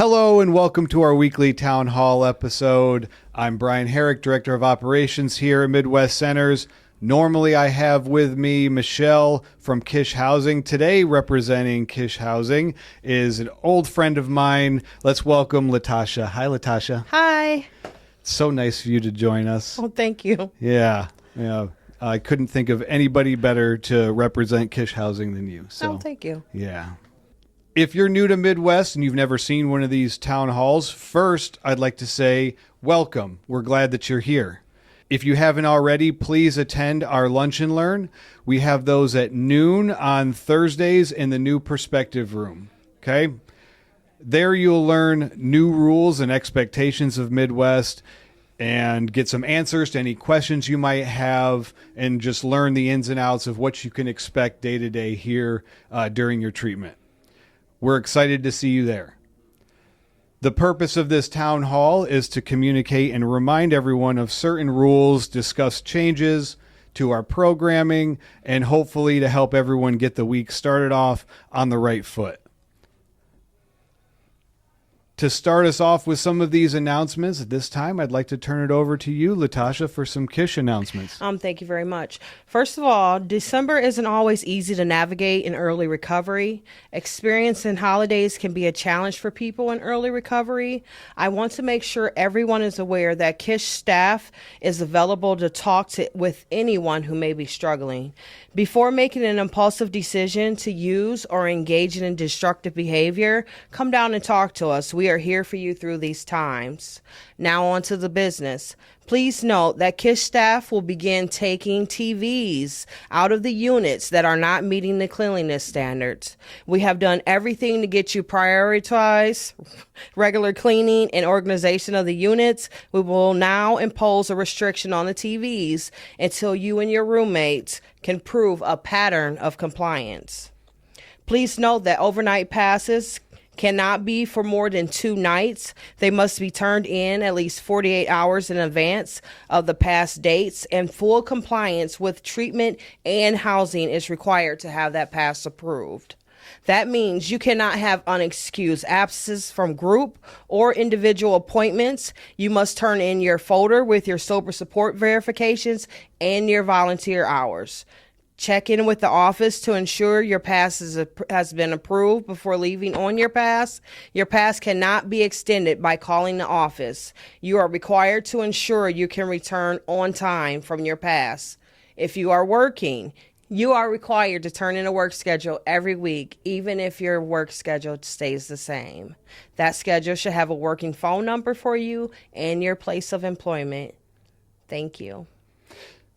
Hello and welcome to our weekly Town Hall episode. I'm Brian Herrick, Director of Operations here at Midwest Centers. Normally I have with me Michelle from Kish Housing. Today representing Kish Housing is an old friend of mine. Let's welcome Latasha. Hi, Latasha. Hi. So nice of you to join us. Oh, thank you. Yeah. I couldn't think of anybody better to represent Kish Housing than you. So, thank you. Yeah. If you're new to Midwest and you've never seen one of these town halls, first, I'd like to say welcome. We're glad that you're here. If you haven't already, please attend our Lunch and Learn. We have those at noon on Thursdays in the new Perspective Room. Okay? There you'll learn new rules and expectations of Midwest and get some answers to any questions you might have and just learn the ins and outs of what you can expect day to day here during your treatment. We're excited to see you there. The purpose of this town hall is to communicate and remind everyone of certain rules, discuss changes to our programming, and hopefully to help everyone get the week started off on the right foot. To start us off with some of these announcements, at this time, I'd like to turn it over to you, Latasha, for some Kish announcements. Thank you very much. First of all, December isn't always easy to navigate in early recovery. Experiencing holidays can be a challenge for people in early recovery. I want to make sure everyone is aware that Kish staff is available to talk with anyone who may be struggling. Before making an impulsive decision to use or engage in destructive behavior, come down and talk to us. We are here for you through these times. Now on to the business. Please note that Kish staff will begin taking TVs out of the units that are not meeting the cleanliness standards. We have done everything to get you prioritize regular cleaning and organization of the units. We will now impose a restriction on the TVs until you and your roommates can prove a pattern of compliance. Please note that overnight passes cannot be for more than 2 nights. They must be turned in at least 48 hours in advance of the past dates, and full compliance with treatment and housing is required to have that pass approved. That means you cannot have unexcused absences from group or individual appointments. You must turn in your folder with your sober support verifications and your volunteer hours. Check in with the office to ensure your pass has been approved before leaving on your pass. Your pass cannot be extended by calling the office. You are required to ensure you can return on time from your pass. If you are working, you are required to turn in a work schedule every week, even if your work schedule stays the same. That schedule should have a working phone number for you and your place of employment. Thank you.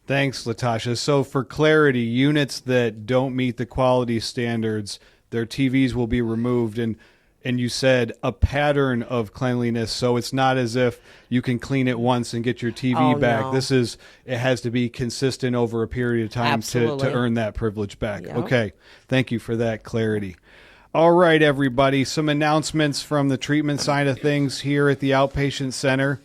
Thanks, Latasha. So for clarity, units that don't meet the quality standards, their TVs will be removed. And you said a pattern of cleanliness. So it's not as if you can clean it once and get your TV back. No. It has to be consistent over a period of time to earn that privilege back. Yep. Okay. Thank you for that clarity. All right, everybody. Some announcements from the treatment side of things here at the outpatient center.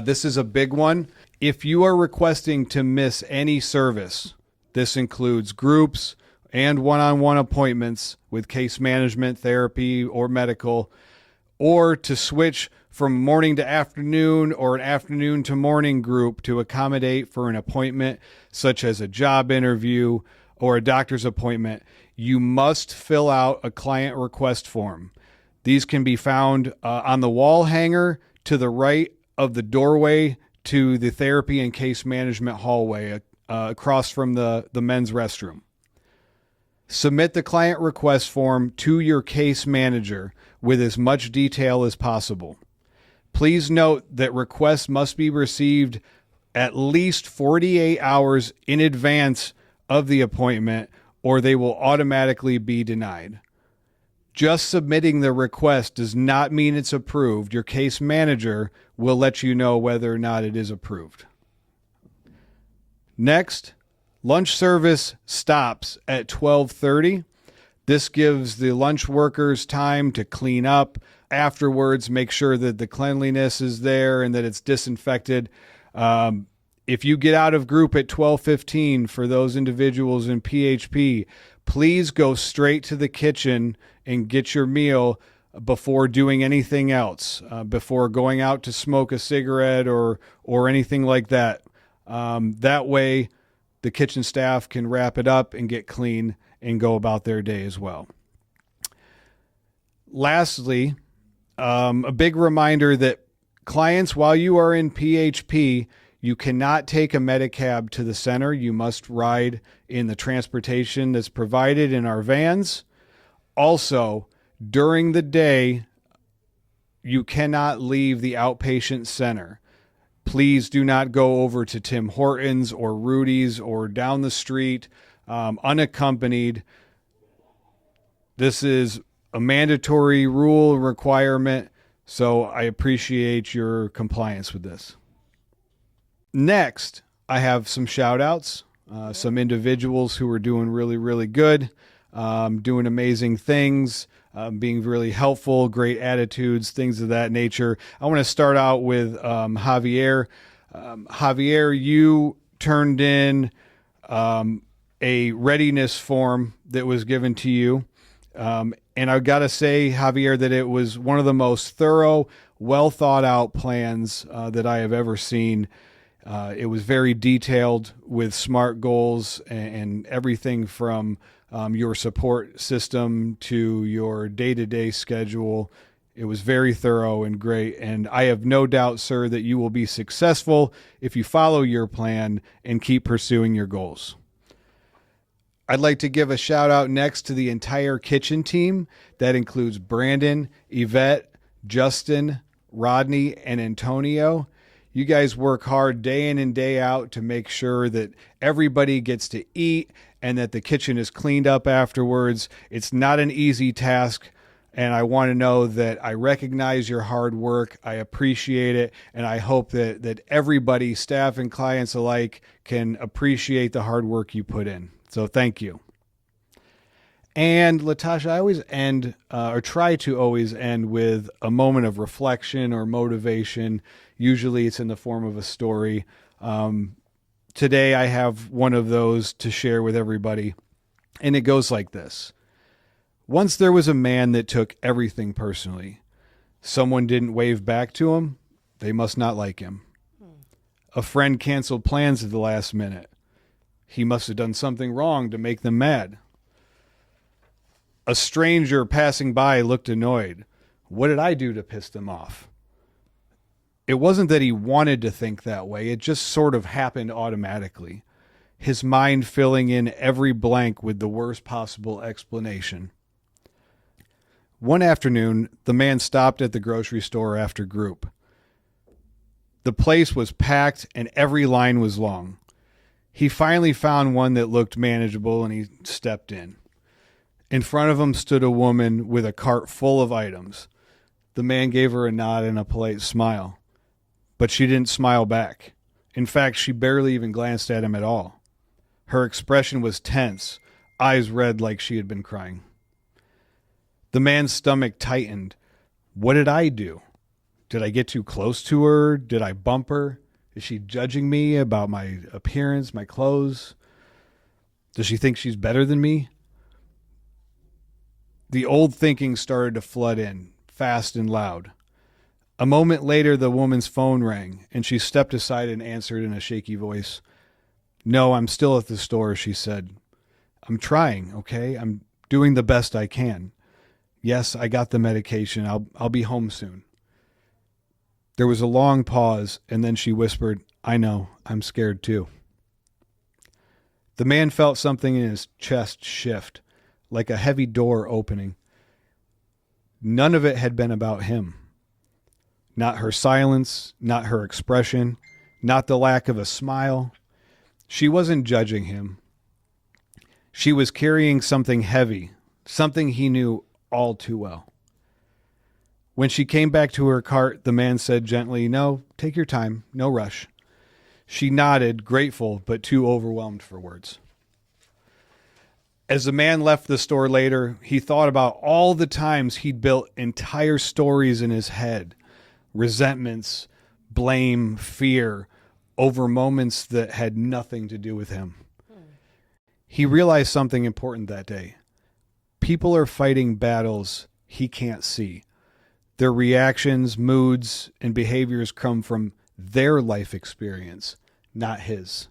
This is a big one. If you are requesting to miss any service, this includes groups and one-on-one appointments with case management, therapy, or medical, or to switch from morning to afternoon or an afternoon to morning group to accommodate for an appointment, such as a job interview or a doctor's appointment, you must fill out a client request form. These can be found on the wall hanger to the right of the doorway to the therapy and case management hallway across from the men's restroom. Submit the client request form to your case manager with as much detail as possible. Please note that requests must be received at least 48 hours in advance of the appointment, or they will automatically be denied. Just submitting the request does not mean it's approved. Your case manager will let you know whether or not it is approved. Next, lunch service stops at 12:30. This gives the lunch workers time to clean up. Afterwards, make sure that the cleanliness is there and that it's disinfected. If you get out of group at 12:15 for those individuals in PHP, please go straight to the kitchen and get your meal before doing anything else, before going out to smoke a cigarette or anything like that. That way, the kitchen staff can wrap it up and get clean and go about their day as well. Lastly, a big reminder that clients, while you are in PHP, you cannot take a Medicab to the center. You must ride in the transportation that's provided in our vans. Also, during the day, you cannot leave the outpatient center. Please do not go over to Tim Hortons or Rudy's or down the street unaccompanied. This is a mandatory rule requirement, so I appreciate your compliance with this. Next, I have some shout outs, some individuals who are doing really, really good, doing amazing things, being really helpful, great attitudes, things of that nature. I want to start out with Javier. Javier, you turned in a readiness form that was given to you. And I've got to say, Javier, that it was one of the most thorough, well thought out plans that I have ever seen. It was very detailed with SMART goals and everything from your support system to your day-to-day schedule. It was very thorough and great. And I have no doubt, sir, that you will be successful if you follow your plan and keep pursuing your goals. I'd like to give a shout out next to the entire kitchen team. That includes Brandon, Yvette, Justin, Rodney, and Antonio. You guys work hard day in and day out to make sure that everybody gets to eat and that the kitchen is cleaned up afterwards. It's not an easy task, and I want to know that I recognize your hard work. I appreciate it, and I hope that everybody, staff and clients alike, can appreciate the hard work you put in. So thank you. And Latasha, I always end, or try to always end, with a moment of reflection or motivation. Usually it's in the form of a story. Today I have one of those to share with everybody, and it goes like this. Once there was a man that took everything personally. Someone didn't wave back to him. They must not like him. A friend canceled plans at the last minute. He must have done something wrong to make them mad. A stranger passing by looked annoyed. What did I do to piss them off? It wasn't that he wanted to think that way. It just sort of happened automatically. His mind filling in every blank with the worst possible explanation. One afternoon, the man stopped at the grocery store after group. The place was packed and every line was long. He finally found one that looked manageable and he stepped in. In front of him stood a woman with a cart full of items. The man gave her a nod and a polite smile, but she didn't smile back. In fact, she barely even glanced at him at all. Her expression was tense, eyes red like she had been crying. The man's stomach tightened. What did I do? Did I get too close to her? Did I bump her? Is she judging me about my appearance, my clothes? Does she think she's better than me? The old thinking started to flood in, fast and loud. A moment later, the woman's phone rang, and she stepped aside and answered in a shaky voice. No, I'm still at the store, she said. I'm trying, okay? I'm doing the best I can. Yes, I got the medication. I'll be home soon. There was a long pause, and then she whispered, I know, I'm scared too. The man felt something in his chest shift, like a heavy door opening. None of it had been about him. Not her silence, not her expression, not the lack of a smile. She wasn't judging him. She was carrying something heavy, something he knew all too well. When she came back to her cart, the man said gently, No, take your time, no rush. She nodded, grateful, but too overwhelmed for words. As the man left the store later, he thought about all the times he'd built entire stories in his head, resentments, blame, fear, over moments that had nothing to do with him. He realized something important that day. People are fighting battles he can't see. Their reactions, moods, and behaviors come from their life experience, not his.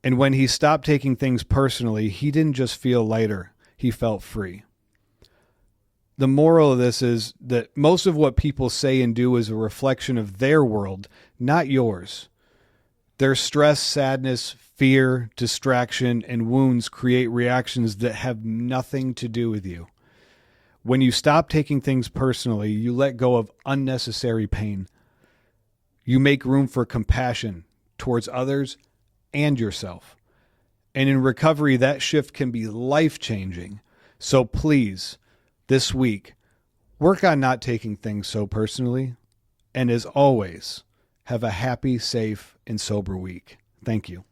And when he stopped taking things personally, he didn't just feel lighter, he felt free. The moral of this is that most of what people say and do is a reflection of their world, not yours. Their stress, sadness, fear, distraction, and wounds create reactions that have nothing to do with you. When you stop taking things personally, you let go of unnecessary pain. You make room for compassion towards others and yourself. And in recovery, that shift can be life-changing. So please, this week, work on not taking things so personally. And as always, have a happy, safe, and sober week. Thank you.